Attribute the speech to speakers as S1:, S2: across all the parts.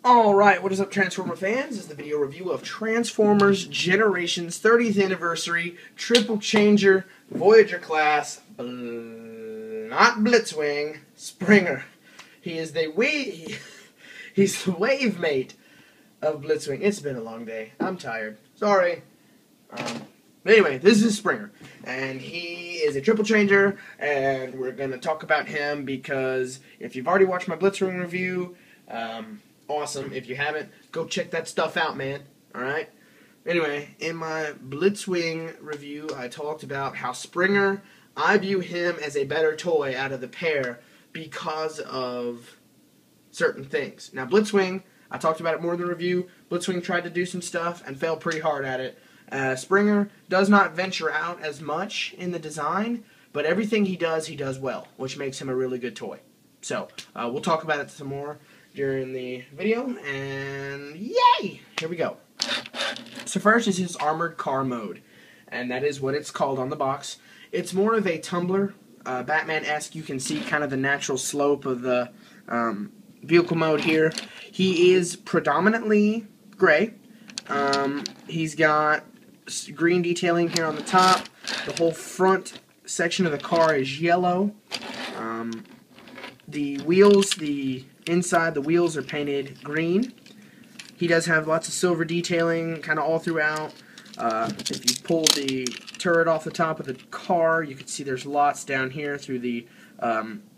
S1: Alright, what is up, Transformer fans? This is the video review of Transformers Generations 30th Anniversary Triple Changer Voyager class, not Blitzwing, Springer. He's the wave mate of Blitzwing. It's been a long day. I'm tired. Sorry. But anyway, this is Springer, and he is a triple changer, and we're going to talk about him because if you've already watched my Blitzwing review, awesome. If you haven't, go check that stuff out, man. Alright? Anyway, in my Blitzwing review, I talked about how Springer, I view him as a better toy out of the pair because of certain things. Now, Blitzwing, I talked about it more in the review. Blitzwing tried to do some stuff and failed pretty hard at it. Springer does not venture out as much in the design, but everything he does well, which makes him a really good toy. So, we'll talk about it some more during the video, and yay! Here we go. So first is his armored car mode, and that is what it's called on the box. It's more of a tumbler, Batman-esque. You can see kind of the natural slope of the vehicle mode here. He is predominantly gray. He's got green detailing here on the top. The whole front section of the car is yellow. The wheels, inside the wheels are painted green. He does have lots of silver detailing kind of all throughout. If you pull the turret off the top of the car, you can see there's lots down here through the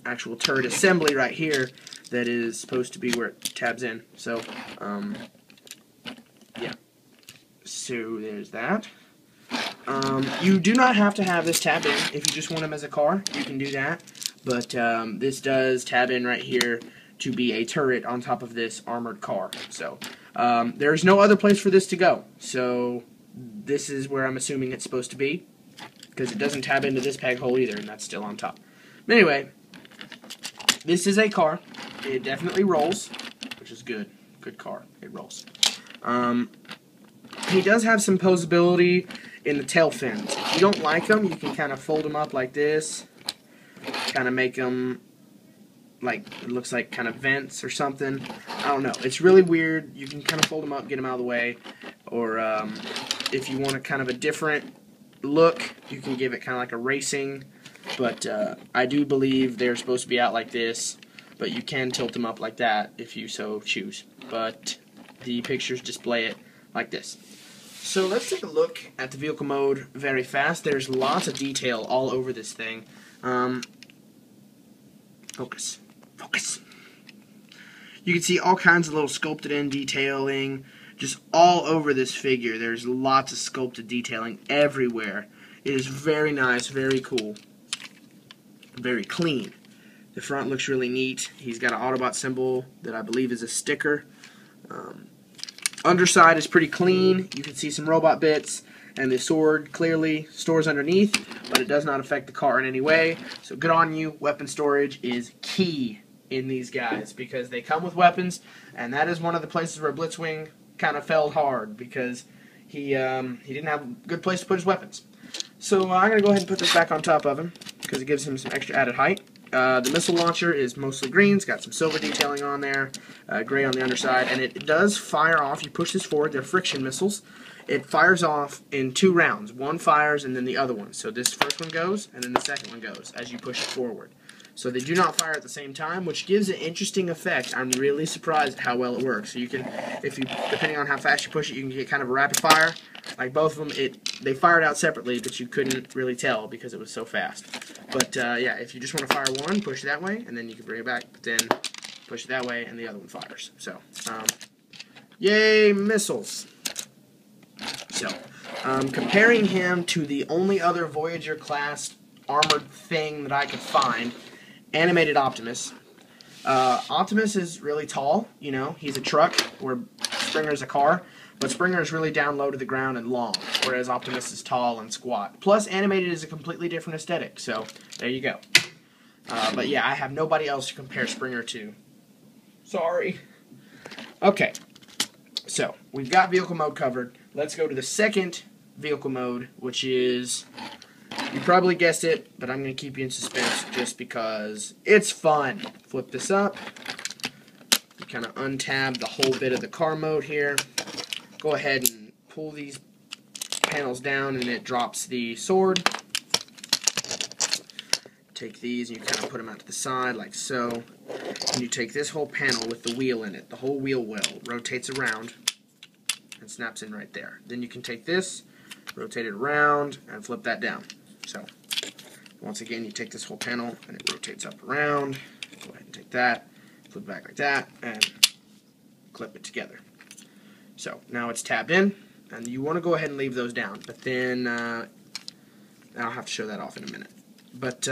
S1: actual turret assembly right here that is supposed to be where it tabs in. So, yeah. So there's that. You do not have to have this tab in. If you just want him as a car, you can do that. But this does tab in right here to be a turret on top of this armored car. So there's no other place for this to go. So this is where I'm assuming it's supposed to be, because it doesn't tab into this peg hole either, and that's still on top. But anyway, this is a car. It definitely rolls, which is good. Good car. It rolls. He does have some posability in the tail fins. If you don't like them, you can kind of fold them up like this. Kind of make them like, it looks like kind of vents or something. I don't know. It's really weird. You can kind of fold them up, get them out of the way. Or if you want a kind of a different look, you can give it kind of like a racing. But I do believe they're supposed to be out like this. But you can tilt them up like that if you so choose. But the pictures display it like this. So let's take a look at the vehicle mode very fast. There's lots of detail all over this thing. Focus. Focus. You can see all kinds of little sculpted in detailing just all over this figure. There's lots of sculpted detailing everywhere. It is very nice, very cool, very clean. The front looks really neat. He's got an Autobot symbol that I believe is a sticker. Underside is pretty clean. You can see some robot bits, and the sword clearly stores underneath, but it does not affect the car in any way. So good on you. Weapon storage is key in these guys because they come with weapons, and that is one of the places where Blitzwing kind of fell hard because he didn't have a good place to put his weapons. So I'm going to go ahead and put this back on top of him because it gives him some extra added height. The missile launcher is mostly green. It's got some silver detailing on there, gray on the underside, and it does fire off. You push this forward. They're friction missiles. It fires off in 2 rounds. One fires and then the other one. So this first one goes and then the second one goes as you push it forward. So they do not fire at the same time, which gives an interesting effect. I'm really surprised at how well it works. So you can, depending on how fast you push it, you can get kind of a rapid fire. Like both of them, they fired out separately, but you couldn't really tell because it was so fast. But yeah, if you just want to fire one, push it that way, and then you can bring it back, but then push it that way, and the other one fires. So, yay, missiles. So, comparing him to the only other Voyager class armored thing that I could find, Animated Optimus. Optimus is really tall, you know, he's a truck, where Springer's a car, but Springer is really down low to the ground and long, whereas Optimus is tall and squat. Plus, Animated is a completely different aesthetic, so there you go. But yeah, I have nobody else to compare Springer to. Sorry. Okay, so we've got vehicle mode covered. Let's go to the second vehicle mode, which is, you probably guessed it, but I'm going to keep you in suspense just because it's fun. Flip this up. kind of untab the whole bit of the car mode here. Go ahead and pull these panels down and it drops the sword. Take these and you kind of put them out to the side like so. And you take this whole panel with the wheel in it. The whole wheel well rotates around and snaps in right there. Then you can take this, rotate it around, and flip that down. So once again, you take this whole panel and it rotates up around. Go ahead and take that, flip it back like that, and clip it together. So now it's tabbed in, and you want to go ahead and leave those down. But then I'll have to show that off in a minute. But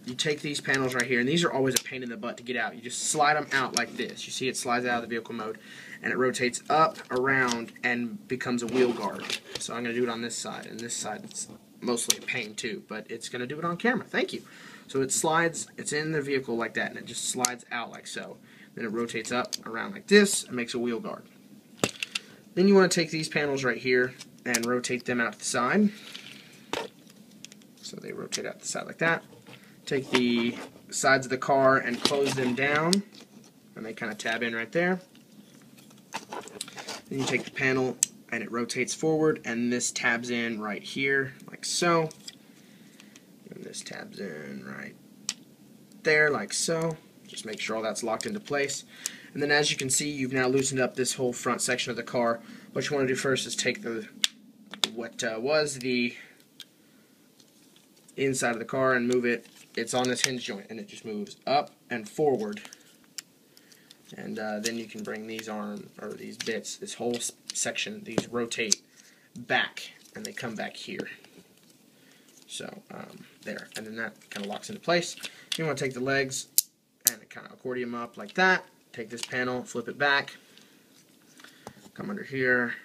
S1: you take these panels right here, and these are always a pain in the butt to get out. You just slide them out like this. You see it slides out of the vehicle mode, and it rotates up, around, and becomes a wheel guard. So I'm going to do it on this side, and this side it's mostly a pain too, but it's going to do it on camera. Thank you. So it slides, it's in the vehicle like that, and it just slides out like so. Then it rotates up, around like this, and makes a wheel guard. Then you want to take these panels right here and rotate them out to the side. So they rotate out the side like that. Take the sides of the car and close them down, and they kind of tab in right there. Then you take the panel and it rotates forward, and this tabs in right here like so. And this tabs in right there like so. Just make sure all that's locked into place. And then as you can see, you've now loosened up this whole front section of the car. What you want to do first is take what was the inside of the car and move it. It's on this hinge joint, and it just moves up and forward. And then you can bring these these bits, this whole section, these rotate back, and they come back here. So there, and then that kind of locks into place. You want to take the legs and kind of accordion them up like that. Take this panel, flip it back, come under here,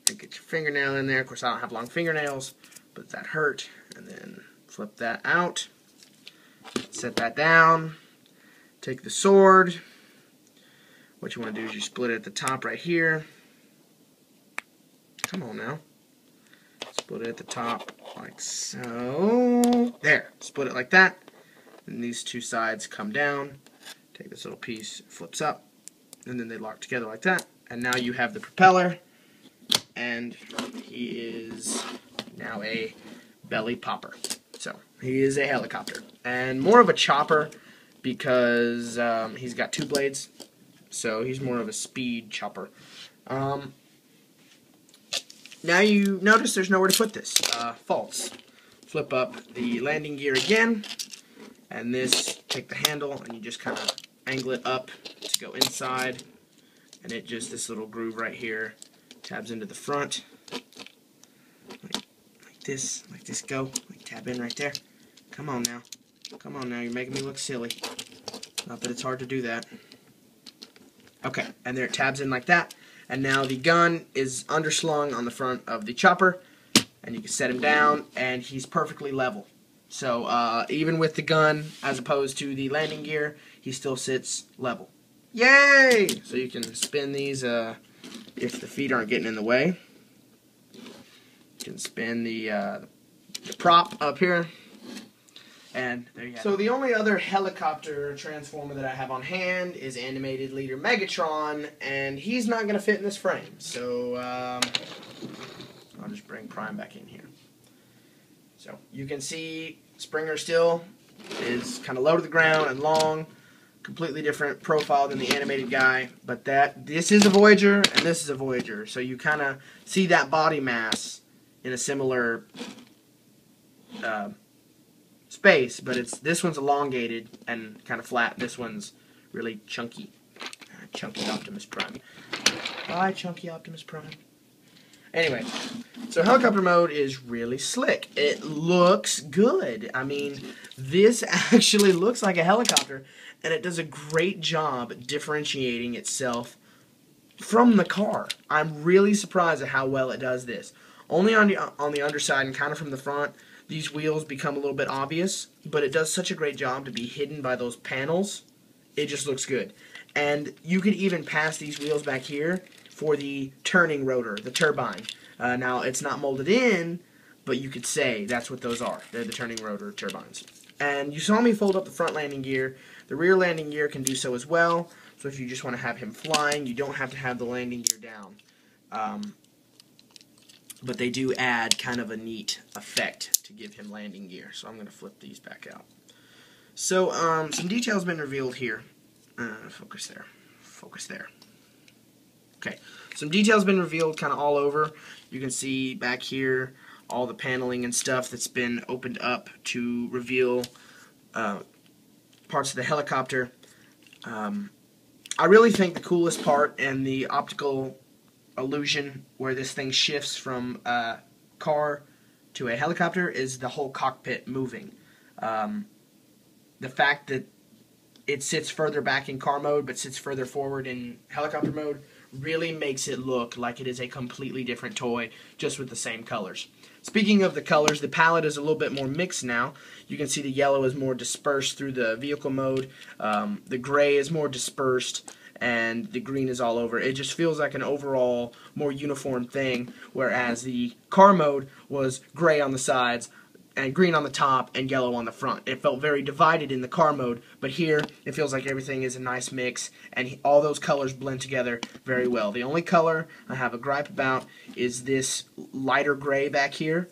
S1: and get your fingernail in there. Of course, I don't have long fingernails, but that hurt. And then flip that out, set that down, take the sword. What you want to do is you split it at the top right here. Come on now. Split it at the top like so. There, split it like that. And these two sides come down. Take this little piece, it flips up, and then they lock together like that. And now you have the propeller, and he is now a belly popper. So he is a helicopter, and more of a chopper because he's got two blades, so he's more of a speed chopper. Now you notice there's nowhere to put this. False. Flip up the landing gear again, and this, take the handle, and you just kind of angle it up to go inside, and it just, this little groove right here, tabs into the front. Like this, go, like tab in right there. Come on now. Come on now, you're making me look silly. Not that it's hard to do that. Okay, and there it tabs in like that. And now the gun is underslung on the front of the chopper, and you can set him down, and he's perfectly level. So even with the gun, as opposed to the landing gear, he still sits level. Yay! So you can spin these if the feet aren't getting in the way. You can spin the prop up here. And there you have it. So the only other helicopter transformer that I have on hand is animated leader Megatron, and he's not going to fit in this frame. So I'll just bring Prime back in here. So you can see Springer still is kind of low to the ground and long, completely different profile than the animated guy. But this is a Voyager and this is a Voyager, so you kind of see that body mass in a similar space, but this one's elongated and kind of flat. This one's really chunky. Chunky Optimus Prime. Bye, Chunky Optimus Prime. Anyway, so helicopter mode is really slick. It looks good. I mean, this actually looks like a helicopter, and it does a great job differentiating itself from the car. I'm really surprised at how well it does this. Only on the underside and kind of from the front, these wheels become a little bit obvious, but it does such a great job to be hidden by those panels. It just looks good. And you could even pass these wheels back here for the turning rotor, the turbine. Now, it's not molded in, but you could say that's what those are. They're the turning rotor turbines. And you saw me fold up the front landing gear. The rear landing gear can do so as well. So So if you just want to have him flying, you don't have to have the landing gear down. But they do add kind of a neat effect to give him landing gear. So I'm going to flip these back out. So some details been revealed here. Focus there. Focus there. Okay. Some details been revealed kind of all over. You can see back here all the paneling and stuff that's been opened up to reveal parts of the helicopter. I really think the coolest part and the optical illusion where this thing shifts from a car to a helicopter is the whole cockpit moving. The fact that it sits further back in car mode but sits further forward in helicopter mode really makes it look like it is a completely different toy, just with the same colors. Speaking of the colors, the palette is a little bit more mixed now. You can see the yellow is more dispersed through the vehicle mode, the gray is more dispersed, and the green is all over. It just feels like an overall more uniform thing, whereas the car mode was gray on the sides, and green on the top, and yellow on the front. It felt very divided in the car mode, but here it feels like everything is a nice mix, and all those colors blend together very well. The only color I have a gripe about is this lighter gray back here,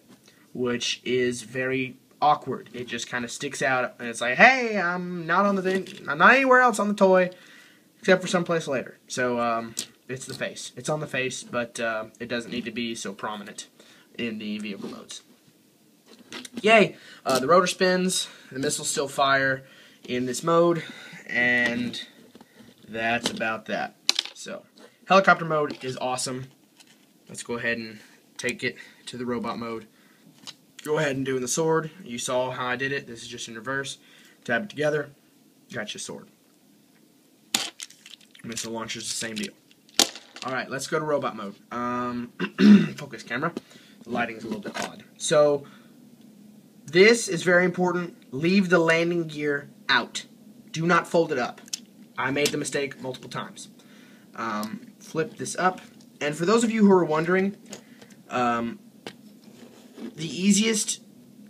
S1: which is very awkward. It just kind of sticks out, and it's like, hey, I'm not on the thing, I'm not anywhere else on the toy, except for someplace later. So it's the face. It's on the face, but it doesn't need to be so prominent in the vehicle modes. Yay! The rotor spins, the missiles still fire in this mode, and that's about that. So, helicopter mode is awesome. Let's go ahead and take it to the robot mode. Go ahead and do the sword. You saw how I did it. This is just in reverse. Tab it together. Got your sword. Missile launcher's the same deal. Alright, let's go to robot mode. Focus camera. The lighting's a little bit odd. So, this is very important. Leave the landing gear out. Do not fold it up. I made the mistake multiple times. Flip this up. And for those of you who are wondering, the easiest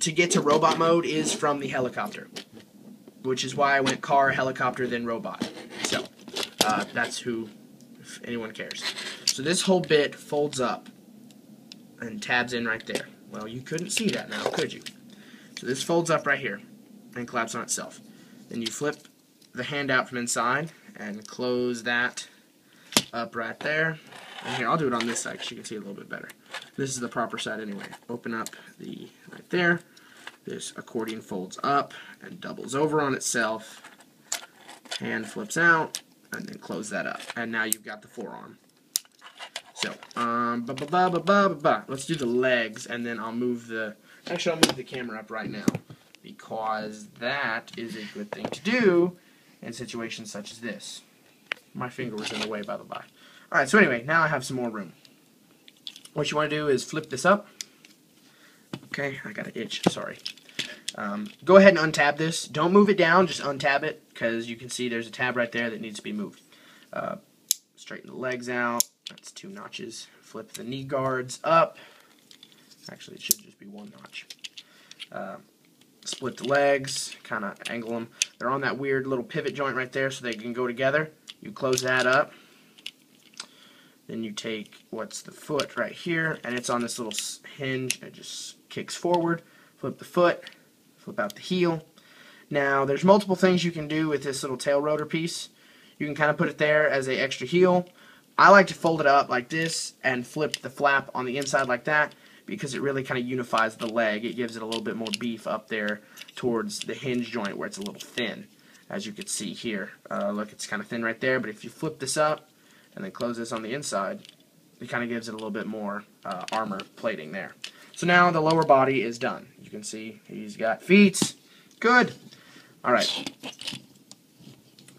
S1: to get to robot mode is from the helicopter, which is why I went car, helicopter, then robot. So, that's who, if anyone cares. So this whole bit folds up and tabs in right there. Well, you couldn't see that now, could you? So this folds up right here and collapses on itself. Then you flip the hand out from inside and close that up right there. And here, I'll do it on this side so you can see it a little bit better. This is the proper side anyway. Open up the right there. This accordion folds up and doubles over on itself. Hand flips out and then close that up. And now you've got the forearm. So, let's do the legs, and then I'll move the... Actually, I'll move the camera up right now, because that is a good thing to do in situations such as this. My finger was in the way, by the by. Alright, so anyway, now I have some more room. What you want to do is flip this up. Okay, I got an itch, sorry. Go ahead and untab this. Don't move it down, just untab it, because you can see there's a tab right there that needs to be moved. Straighten the legs out. That's 2 notches. Flip the knee guards up. Actually, it should just be 1 notch. Split the legs, kind of angle them. They're on that weird little pivot joint right there so they can go together. You close that up. Then you take what's the foot right here, and it's on this little hinge. It just kicks forward. Flip the foot. Flip out the heel. Now, there's multiple things you can do with this little tail rotor piece. You can kind of put it there as an extra heel. I like to fold it up like this and flip the flap on the inside like that, because it really kind of unifies the leg. It gives it a little bit more beef up there towards the hinge joint where it's a little thin, as you can see here. Look, it's kind of thin right there, but if you flip this up and then close this on the inside, it kind of gives it a little bit more armor plating there. So now the lower body is done. You can see he's got feet. Good. Alright.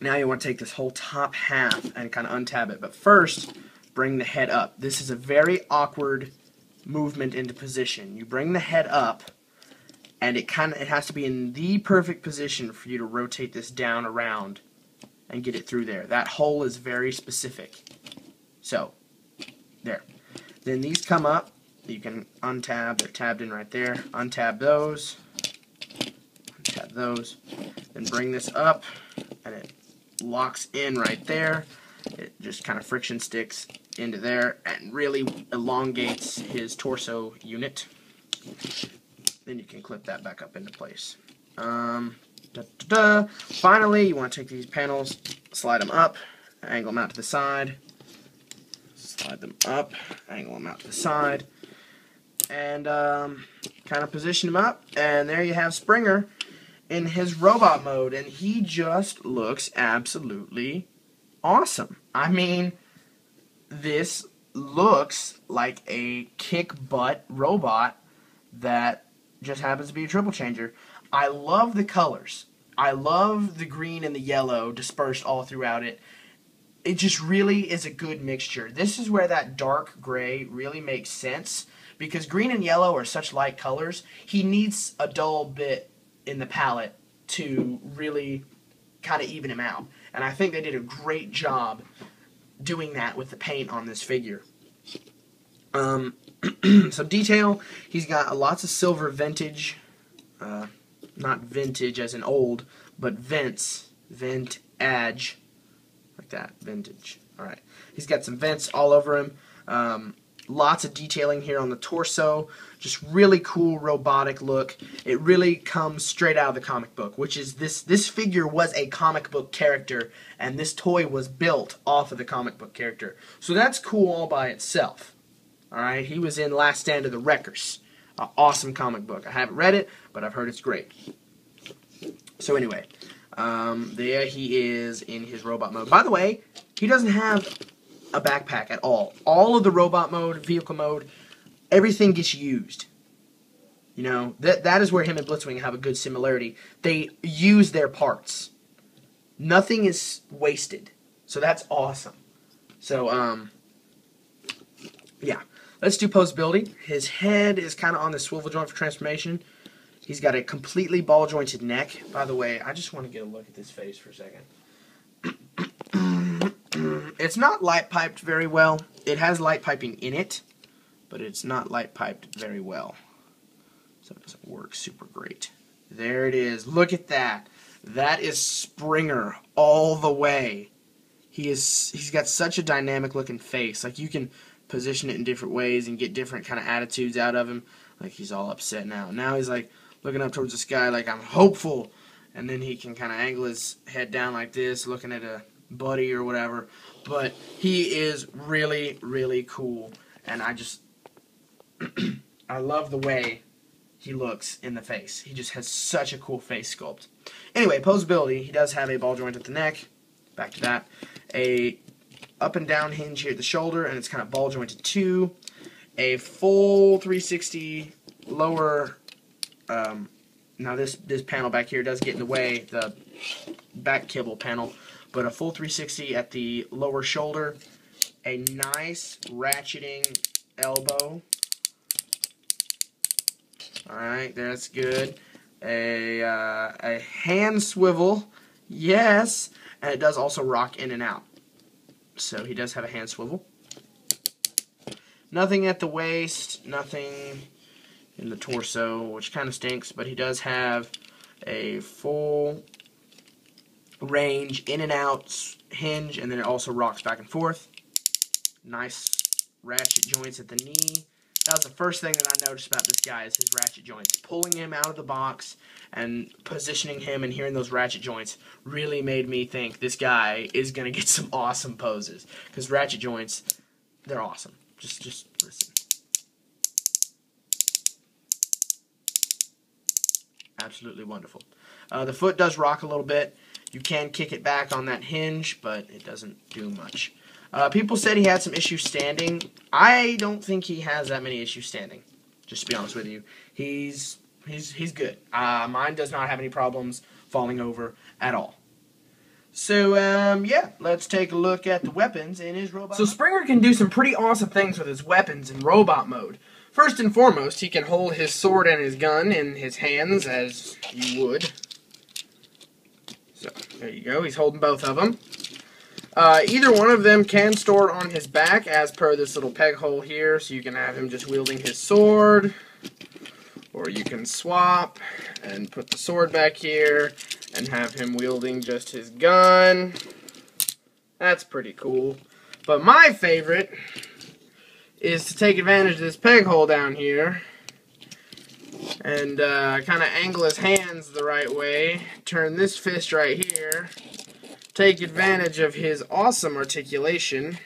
S1: Now you want to take this whole top half and kind of untab it. But first, bring the head up. This is a very awkward movement into position. You bring the head up, and it has to be in the perfect position for you to rotate this down around and get it through there. That hole is very specific. So, there. Then these come up. You can untab. They're tabbed in right there. Untab those. Untab those. Then bring this up, and it locks in right there. It just kind of friction sticks into there and really elongates his torso unit. Then you can clip that back up into place. Finally, you want to take these panels, slide them up, angle them out to the side, slide them up, angle them out to the side, and kind of position them up, and there you have Springer in his robot mode, and he just looks absolutely awesome. I mean, this looks like a kick-butt robot that just happens to be a triple changer. I love the colors. I love the green and the yellow dispersed all throughout it. It just really is a good mixture. This is where that dark gray really makes sense, because green and yellow are such light colors. He needs a dull bit in the palette to really kind of even him out. And I think they did a great job doing that with the paint on this figure. Some detail. He's got lots of silver vintage, not vintage as in old, but vents, vintage, like that, vintage. All right. He's got some vents all over him. Lots of detailing here on the torso. Just really cool robotic look. It really comes straight out of the comic book, which is this figure was a comic book character, and this toy was built off of the comic book character. So that's cool all by itself. All right, he was in Last Stand of the Wreckers. An awesome comic book. I haven't read it, but I've heard it's great. So anyway, there he is in his robot mode. By the way, he doesn't have a backpack at all. All of the robot mode, vehicle mode, everything gets used. You know, that is where him and Blitzwing have a good similarity. They use their parts. Nothing is wasted. So that's awesome. So, yeah. Let's do posability. His head is kind of on the swivel joint for transformation. He's got a completely ball-jointed neck. By the way, I just want to get a look at this face for a second. It's not light piped very well. It has light piping in it, but it's not light piped very well. So it doesn't work super great. There it is. Look at that. That is Springer all the way. He's got such a dynamic looking face. Like, you can position it in different ways and get different kind of attitudes out of him. Like, he's all upset now. Now he's like looking up towards the sky like, I'm hopeful. And then he can kind of angle his head down like this, looking at a buddy or whatever. But he is really, really cool. And I just, I love the way he looks in the face. He just has such a cool face sculpt. Anyway, posability. He does have a ball joint at the neck. Back to that. A up and down hinge here at the shoulder, and it's kind of ball jointed too. A full 360 lower. Now this panel back here does get in the way, the back kibble panel, but a full 360 at the lower shoulder. A nice ratcheting elbow. All right, that's good. A hand swivel, yes, and it does also rock in and out. So he does have a hand swivel. Nothing at the waist, nothing in the torso, which kind of stinks, but he does have a full range in and out hinge, and then it also rocks back and forth. Nice ratchet joints at the knee. That was the first thing that I noticed about this guy is his ratchet joints. Pulling him out of the box and positioning him and hearing those ratchet joints really made me think this guy is going to get some awesome poses. Because ratchet joints, they're awesome. Just listen. Absolutely wonderful. The foot does rock a little bit. You can kick it back on that hinge, but it doesn't do much. People said he had some issues standing. I don't think he has that many issues standing, just to be honest with you. He's good. Mine does not have any problems falling over at all. So, yeah, let's take a look at the weapons in his robot. So Springer can do some pretty awesome things with his weapons in robot mode. First and foremost, he can hold his sword and his gun in his hands, as you would. So, there you go. He's holding both of them. Either one of them can store on his back, as per this little peg hole here, so you can have him just wielding his sword.
S2: Or you can swap and put the sword back here and have him wielding just his gun. That's pretty cool. But my favorite is to take advantage of this peg hole down here and kind of angle his hands the right way, turn this fist right here, take advantage of his awesome articulation,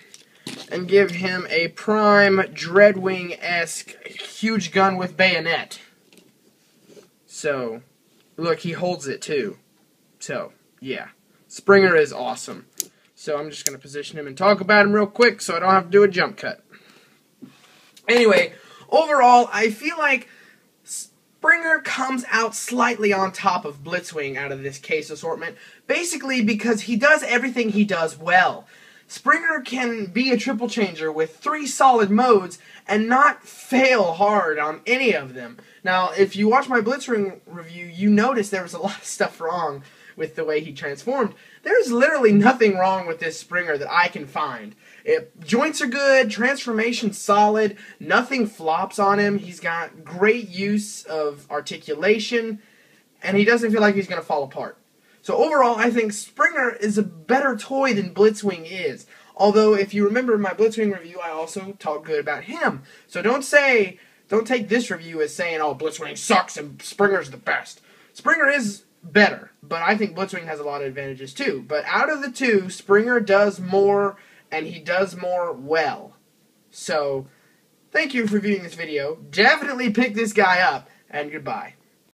S2: and give him a prime Dreadwing-esque huge gun with bayonet. So, look, he holds it too. So, yeah. Springer is awesome. So I'm just going to position him and talk about him real quick so I don't have to do a jump cut. Anyway, overall, I feel like Springer comes out slightly on top of Blitzwing out of this case assortment, basically because he does everything he does well. Springer can be a triple changer with 3 solid modes and not fail hard on any of them. Now, if you watch my Blitzwing review, you notice there was a lot of stuff wrong with the way he transformed. There's literally nothing wrong with this Springer that I can find. Joints are good, transformation's solid, nothing flops on him, he's got great use of articulation, and he doesn't feel like he's going to fall apart. So overall, I think Springer is a better toy than Blitzwing is. Although, if you remember my Blitzwing review, I also talked good about him. So don't take this review as saying, oh, Blitzwing sucks and Springer's the best. Springer is better, but I think Blitzwing has a lot of advantages too. But out of the two, Springer does more, and he does more well. So, thank you for viewing this video. Definitely pick this guy up, and goodbye.